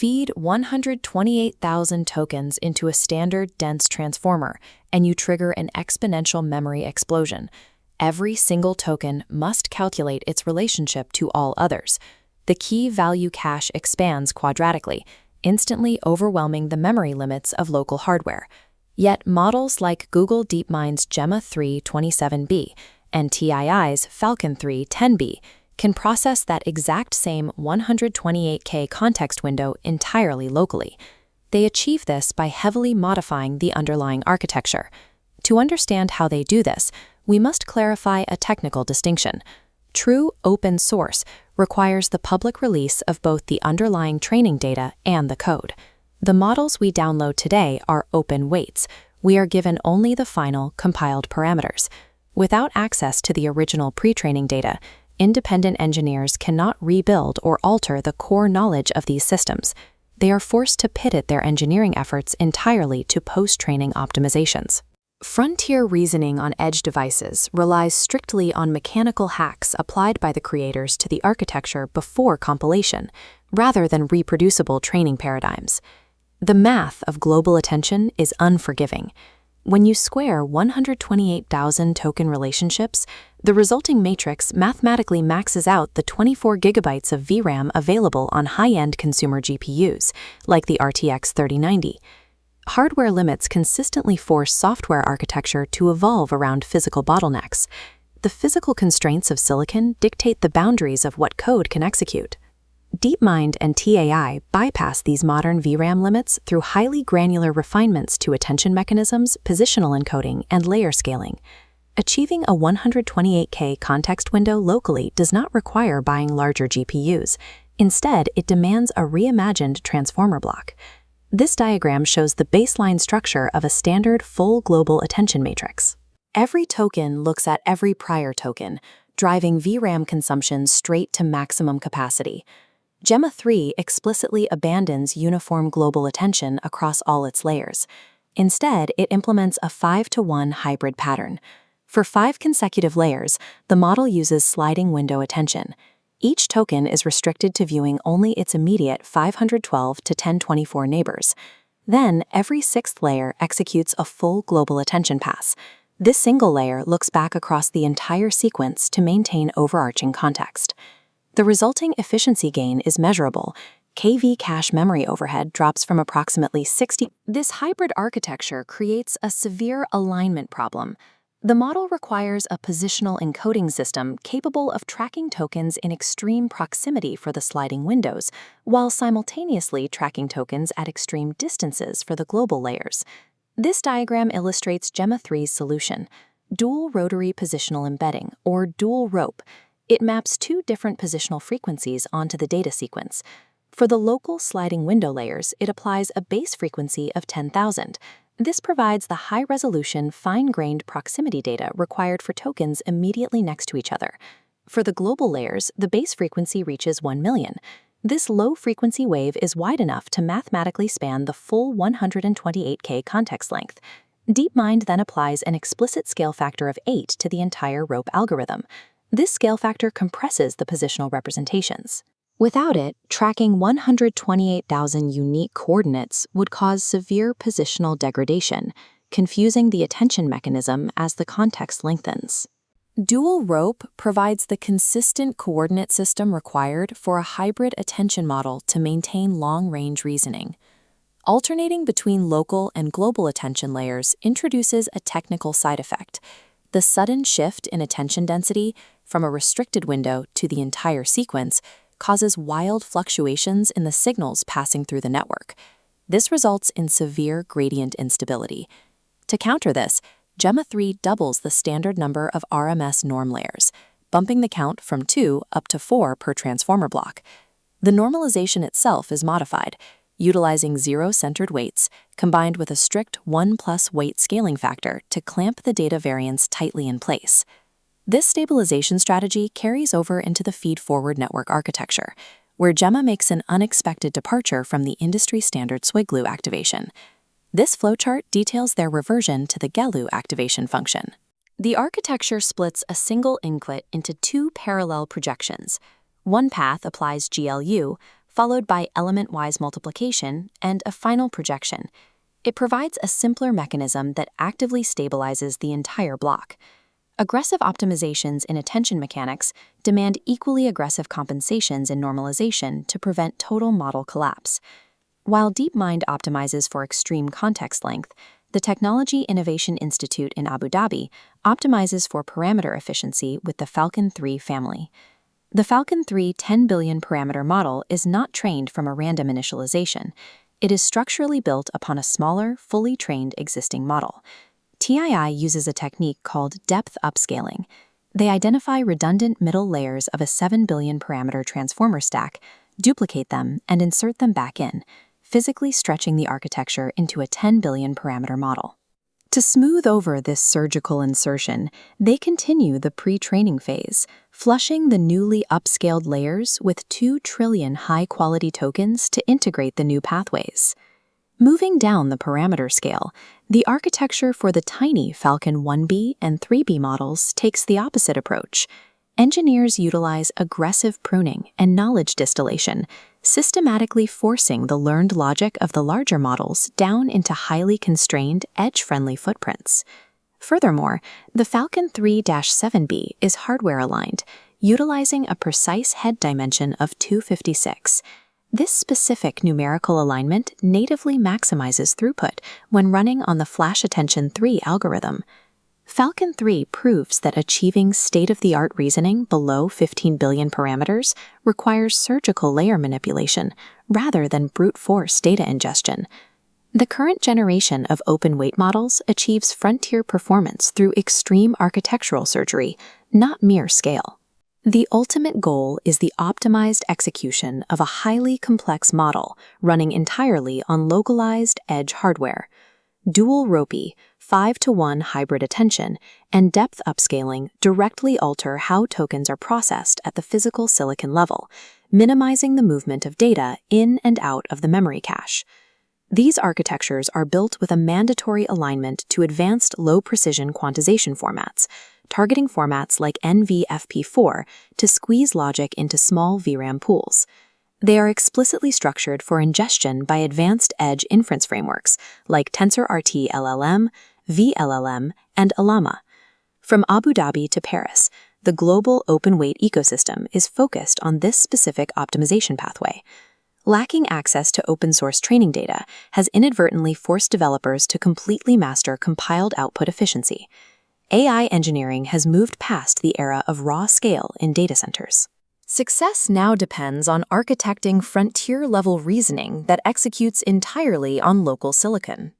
Feed 128,000 tokens into a standard dense transformer, and you trigger an exponential memory explosion. Every single token must calculate its relationship to all others. The key value cache expands quadratically, instantly overwhelming the memory limits of local hardware. Yet models like Google DeepMind's Gemma 3 27B and TII's Falcon 3 10B can process that exact same 128K context window entirely locally. They achieve this by heavily modifying the underlying architecture. To understand how they do this, we must clarify a technical distinction. True open source requires the public release of both the underlying training data and the code. The models we download today are open weights. We are given only the final compiled parameters. Without access to the original pre-training data, independent engineers cannot rebuild or alter the core knowledge of these systems. They are forced to pivot their engineering efforts entirely to post-training optimizations. Frontier reasoning on edge devices relies strictly on mechanical hacks applied by the creators to the architecture before compilation, rather than reproducible training paradigms. The math of global attention is unforgiving. When you square 128,000 token relationships, the resulting matrix mathematically maxes out the 24 gigabytes of VRAM available on high-end consumer GPUs, like the RTX 3090. Hardware limits consistently force software architecture to evolve around physical bottlenecks. The physical constraints of silicon dictate the boundaries of what code can execute. DeepMind and TAI bypass these modern VRAM limits through highly granular refinements to attention mechanisms, positional encoding, and layer scaling. Achieving a 128K context window locally does not require buying larger GPUs. Instead, it demands a reimagined transformer block. This diagram shows the baseline structure of a standard full global attention matrix. Every token looks at every prior token, driving VRAM consumption straight to maximum capacity. Gemma 3 explicitly abandons uniform global attention across all its layers. Instead, it implements a 5-to-1 hybrid pattern. For 5 consecutive layers, the model uses sliding window attention. Each token is restricted to viewing only its immediate 512 to 1024 neighbors. Then, every 6th layer executes a full global attention pass. This single layer looks back across the entire sequence to maintain overarching context. The resulting efficiency gain is measurable. KV cache memory overhead drops from approximately 60. This hybrid architecture creates a severe alignment problem. The model requires a positional encoding system capable of tracking tokens in extreme proximity for the sliding windows, while simultaneously tracking tokens at extreme distances for the global layers. This diagram illustrates Gemma 3's solution: dual rotary positional embedding, or dual rope. It maps 2 different positional frequencies onto the data sequence. For the local sliding window layers, it applies a base frequency of 10,000. This provides the high-resolution, fine-grained proximity data required for tokens immediately next to each other. For the global layers, the base frequency reaches 1 million. This low-frequency wave is wide enough to mathematically span the full 128K context length. DeepMind then applies an explicit scale factor of 8 to the entire rope algorithm. This scale factor compresses the positional representations. Without it, tracking 128,000 unique coordinates would cause severe positional degradation, confusing the attention mechanism as the context lengthens. Dual rope provides the consistent coordinate system required for a hybrid attention model to maintain long-range reasoning. Alternating between local and global attention layers introduces a technical side effect. The sudden shift in attention density from a restricted window to the entire sequence causes wild fluctuations in the signals passing through the network. This results in severe gradient instability. To counter this, Gemma 3 doubles the standard number of RMS norm layers, bumping the count from 2 up to 4 per transformer block. The normalization itself is modified, utilizing zero-centered weights combined with a strict 1+ weight scaling factor to clamp the data variance tightly in place. This stabilization strategy carries over into the feed-forward network architecture, where Gemma makes an unexpected departure from the industry-standard swig-glue activation. This flowchart details their reversion to the GELU activation function. The architecture splits a single input into 2 parallel projections. One path applies GLU, followed by element-wise multiplication and a final projection. It provides a simpler mechanism that actively stabilizes the entire block. Aggressive optimizations in attention mechanics demand equally aggressive compensations in normalization to prevent total model collapse. While DeepMind optimizes for extreme context length, the Technology Innovation Institute in Abu Dhabi optimizes for parameter efficiency with the Falcon 3 family. The Falcon 3 10 billion parameter model is not trained from a random initialization. It is structurally built upon a smaller, fully trained existing model. TII uses a technique called depth upscaling. They identify redundant middle layers of a 7 billion parameter transformer stack, duplicate them, and insert them back in, physically stretching the architecture into a 10 billion parameter model. To smooth over this surgical insertion, they continue the pre-training phase, flushing the newly upscaled layers with 2 trillion high-quality tokens to integrate the new pathways. Moving down the parameter scale, the architecture for the tiny Falcon 1B and 3B models takes the opposite approach. Engineers utilize aggressive pruning and knowledge distillation, systematically forcing the learned logic of the larger models down into highly constrained, edge-friendly footprints. Furthermore, the Falcon 3-7B is hardware-aligned, utilizing a precise head dimension of 256. This specific numerical alignment natively maximizes throughput when running on the Flash Attention 3 algorithm. Falcon 3 proves that achieving state-of-the-art reasoning below 15 billion parameters requires surgical layer manipulation rather than brute force data ingestion. The current generation of open-weight models achieves frontier performance through extreme architectural surgery, not mere scale. The ultimate goal is the optimized execution of a highly complex model running entirely on localized edge hardware. Dual ROPI, 5-to-1 hybrid attention, and depth upscaling directly alter how tokens are processed at the physical silicon level, minimizing the movement of data in and out of the memory cache. These architectures are built with a mandatory alignment to advanced low-precision quantization formats, targeting formats like NVFP4 to squeeze logic into small VRAM pools. They are explicitly structured for ingestion by advanced edge inference frameworks like TensorRT LLM, VLLM, and Llama. From Abu Dhabi to Paris, the global open-weight ecosystem is focused on this specific optimization pathway. Lacking access to open-source training data has inadvertently forced developers to completely master compiled output efficiency. AI engineering has moved past the era of raw scale in data centers. Success now depends on architecting frontier-level reasoning that executes entirely on local silicon.